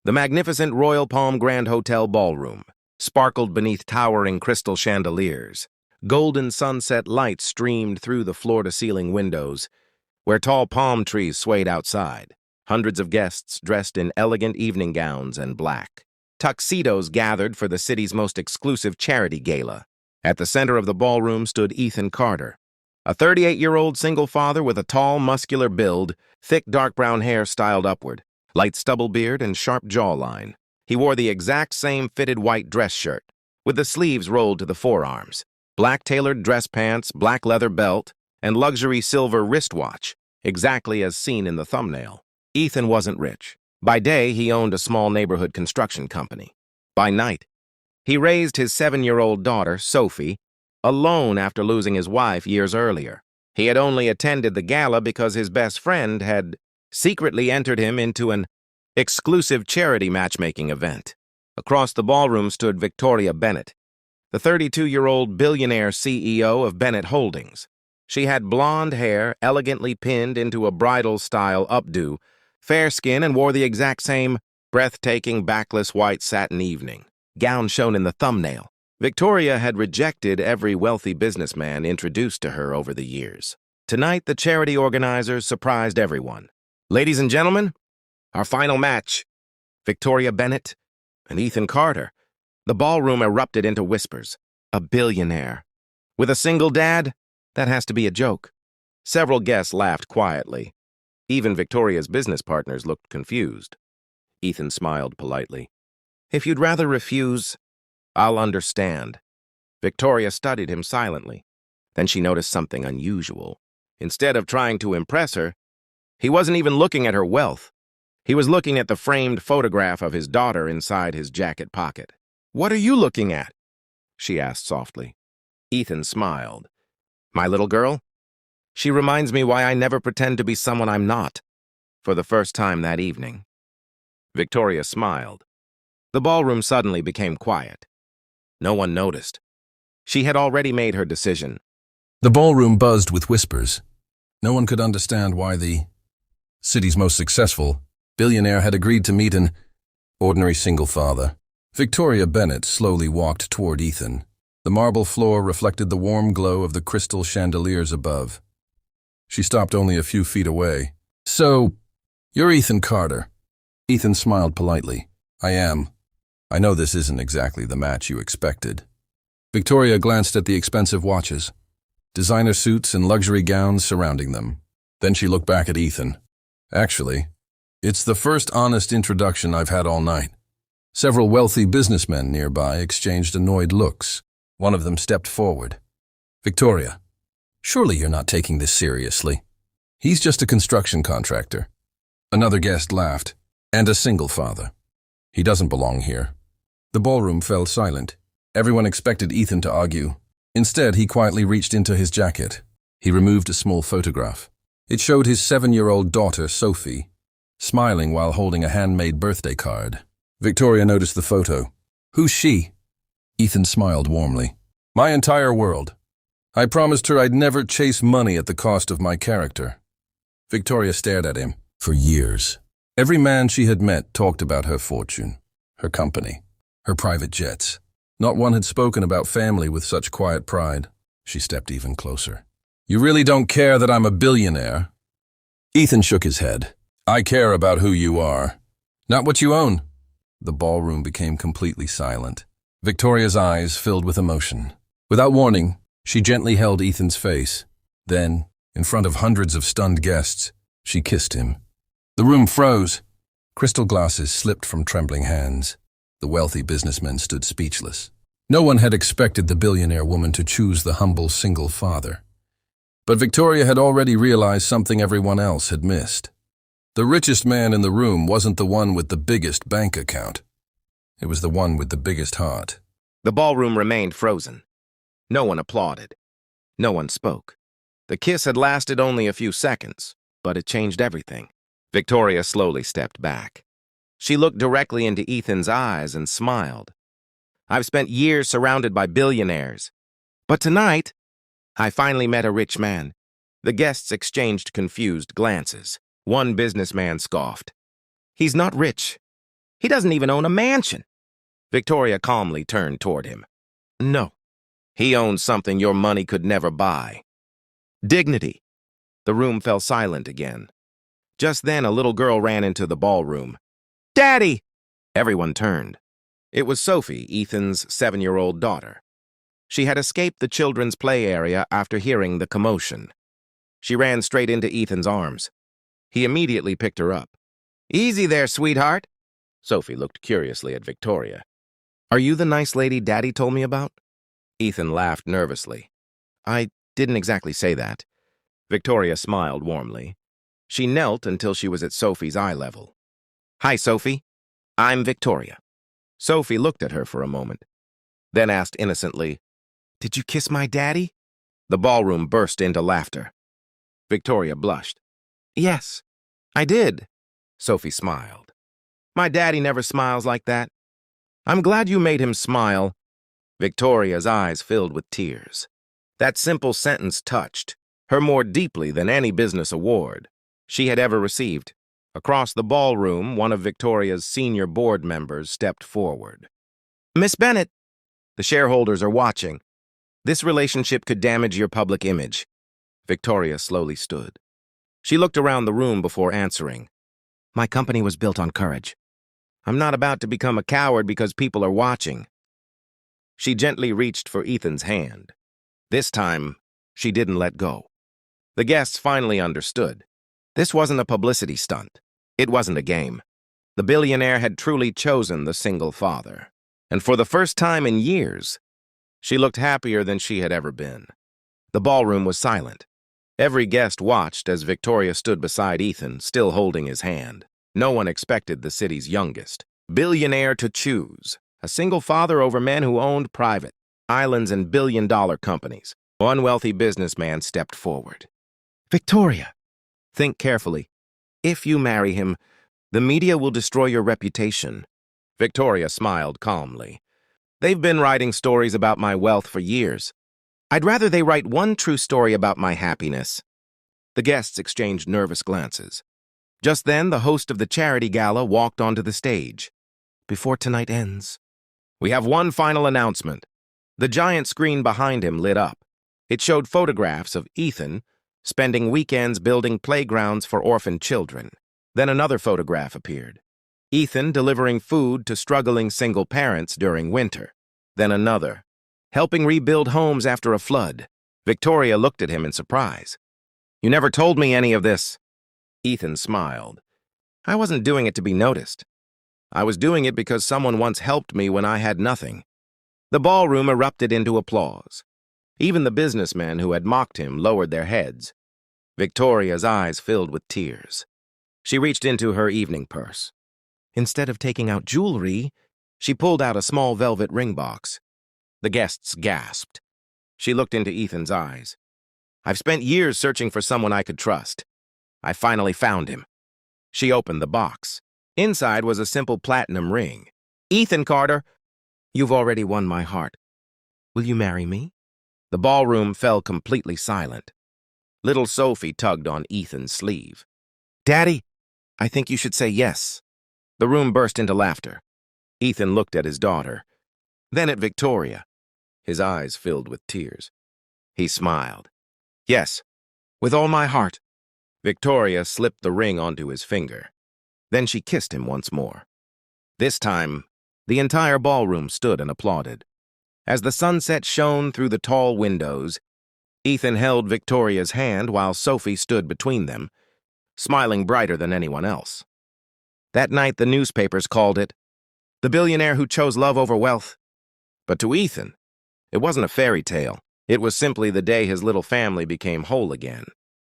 The magnificent Royal Palm Grand Hotel ballroom sparkled beneath towering crystal chandeliers. Golden sunset light streamed through the floor-to-ceiling windows, where tall palm trees swayed outside. Hundreds of guests dressed in elegant evening gowns and black tuxedos gathered for the city's most exclusive charity gala. At the center of the ballroom stood Ethan Carter, a 38-year-old single father with a tall, muscular build, thick dark brown hair styled upward, light stubble beard, and sharp jawline. He wore the exact same fitted white dress shirt, with the sleeves rolled to the forearms, black tailored dress pants, black leather belt, and luxury silver wristwatch, exactly as seen in the thumbnail. Ethan wasn't rich. By day, he owned a small neighborhood construction company. By night, he raised his 7-year-old daughter, Sophie, alone after losing his wife years earlier. He had only attended the gala because his best friend had secretly entered him into an exclusive charity matchmaking event. Across the ballroom stood Victoria Bennett, the 32-year-old billionaire CEO of Bennett Holdings. She had blonde hair elegantly pinned into a bridal-style updo, fair skin, and wore the exact same breathtaking backless white satin evening gown shown in the thumbnail. Victoria had rejected every wealthy businessman introduced to her over the years. Tonight, the charity organizers surprised everyone. Ladies and gentlemen, our final match, Victoria Bennett and Ethan Carter. The ballroom erupted into whispers. A billionaire. With a single dad? That has to be a joke. Several guests laughed quietly. Even Victoria's business partners looked confused. Ethan smiled politely. If you'd rather refuse, I'll understand. Victoria studied him silently. Then she noticed something unusual. Instead of trying to impress her, he wasn't even looking at her wealth. He was looking at the framed photograph of his daughter inside his jacket pocket. "What are you looking at?" she asked softly. Ethan smiled. "My little girl? She reminds me why I never pretend to be someone I'm not." For the first time that evening, Victoria smiled. The ballroom suddenly became quiet. No one noticed. She had already made her decision. The ballroom buzzed with whispers. No one could understand why the city's most successful billionaire had agreed to meet an ordinary single father. Victoria Bennett slowly walked toward Ethan. The marble floor reflected the warm glow of the crystal chandeliers above. She stopped only a few feet away. "So, you're Ethan Carter." Ethan smiled politely. "I am. I know this isn't exactly the match you expected." Victoria glanced at the expensive watches, designer suits and luxury gowns surrounding them. Then she looked back at Ethan. "Actually, it's the first honest introduction I've had all night." Several wealthy businessmen nearby exchanged annoyed looks. One of them stepped forward. "Victoria, surely you're not taking this seriously. He's just a construction contractor." Another guest laughed. "And a single father. He doesn't belong here." The ballroom fell silent. Everyone expected Ethan to argue. Instead, he quietly reached into his jacket. He removed a small photograph. It showed his 7-year-old daughter, Sophie, smiling while holding a handmade birthday card. Victoria noticed the photo. "Who's she?" Ethan smiled warmly. "My entire world. I promised her I'd never chase money at the cost of my character." Victoria stared at him. For years, every man she had met talked about her fortune, her company, her private jets. Not one had spoken about family with such quiet pride. She stepped even closer. "You really don't care that I'm a billionaire?" Ethan shook his head. "I care about who you are, not what you own." The ballroom became completely silent. Victoria's eyes filled with emotion. Without warning, she gently held Ethan's face. Then, in front of hundreds of stunned guests, she kissed him. The room froze. Crystal glasses slipped from trembling hands. The wealthy businessmen stood speechless. No one had expected the billionaire woman to choose the humble single father. But Victoria had already realized something everyone else had missed. The richest man in the room wasn't the one with the biggest bank account. It was the one with the biggest heart. The ballroom remained frozen. No one applauded. No one spoke. The kiss had lasted only a few seconds, but it changed everything. Victoria slowly stepped back. She looked directly into Ethan's eyes and smiled. "I've spent years surrounded by billionaires. But tonight, I finally met a rich man." The guests exchanged confused glances. One businessman scoffed. "He's not rich. He doesn't even own a mansion. Victoria calmly turned toward him. No, he owns something your money could never buy. Dignity. The room fell silent again. Just then, a little girl ran into the ballroom. Daddy! Everyone turned. It was Sophie, Ethan's 7-year-old daughter. She had escaped the children's play area after hearing the commotion. She ran straight into Ethan's arms. He immediately picked her up. Easy there, sweetheart. Sophie looked curiously at Victoria. Are you the nice lady Daddy told me about? Ethan laughed nervously. I didn't exactly say that. Victoria smiled warmly. She knelt until she was at Sophie's eye level. Hi, Sophie. I'm Victoria. Sophie looked at her for a moment, then asked innocently, Did you kiss my daddy? The ballroom burst into laughter. Victoria blushed. Yes, I did. Sophie smiled. My daddy never smiles like that. I'm glad you made him smile. Victoria's eyes filled with tears. That simple sentence touched her more deeply than any business award she had ever received. Across the ballroom, one of Victoria's senior board members stepped forward. Miss Bennett, the shareholders are watching. This relationship could damage your public image. Victoria slowly stood. She looked around the room before answering. My company was built on courage. I'm not about to become a coward because people are watching. She gently reached for Ethan's hand. This time, she didn't let go. The guests finally understood. This wasn't a publicity stunt. It wasn't a game. The billionaire had truly chosen the single father. And for the first time in years, she looked happier than she had ever been. The ballroom was silent. Every guest watched as Victoria stood beside Ethan, still holding his hand. No one expected the city's youngest billionaire to choose a single father over men who owned private islands and billion-dollar companies. One wealthy businessman stepped forward. Victoria, think carefully. If you marry him, the media will destroy your reputation. Victoria smiled calmly. They've been writing stories about my wealth for years. I'd rather they write one true story about my happiness. The guests exchanged nervous glances. Just then, the host of the charity gala walked onto the stage. Before tonight ends, we have one final announcement. The giant screen behind him lit up. It showed photographs of Ethan spending weekends building playgrounds for orphaned children. Then another photograph appeared. Ethan delivering food to struggling single parents during winter. Then another, helping rebuild homes after a flood. Victoria looked at him in surprise. You never told me any of this. Ethan smiled. I wasn't doing it to be noticed. I was doing it because someone once helped me when I had nothing. The ballroom erupted into applause. Even the businessmen who had mocked him lowered their heads. Victoria's eyes filled with tears. She reached into her evening purse. Instead of taking out jewelry, she pulled out a small velvet ring box. The guests gasped. She looked into Ethan's eyes. I've spent years searching for someone I could trust. I finally found him. She opened the box. Inside was a simple platinum ring. Ethan Carter, you've already won my heart. Will you marry me? The ballroom fell completely silent. Little Sophie tugged on Ethan's sleeve. Daddy, I think you should say yes. The room burst into laughter. Ethan looked at his daughter, then at Victoria. His eyes filled with tears. He smiled. Yes, with all my heart. Victoria slipped the ring onto his finger. Then she kissed him once more. This time, the entire ballroom stood and applauded. As the sunset shone through the tall windows, Ethan held Victoria's hand while Sophie stood between them, smiling brighter than anyone else. That night, the newspapers called it the billionaire who chose love over wealth. But to Ethan, it wasn't a fairy tale. It was simply the day his little family became whole again.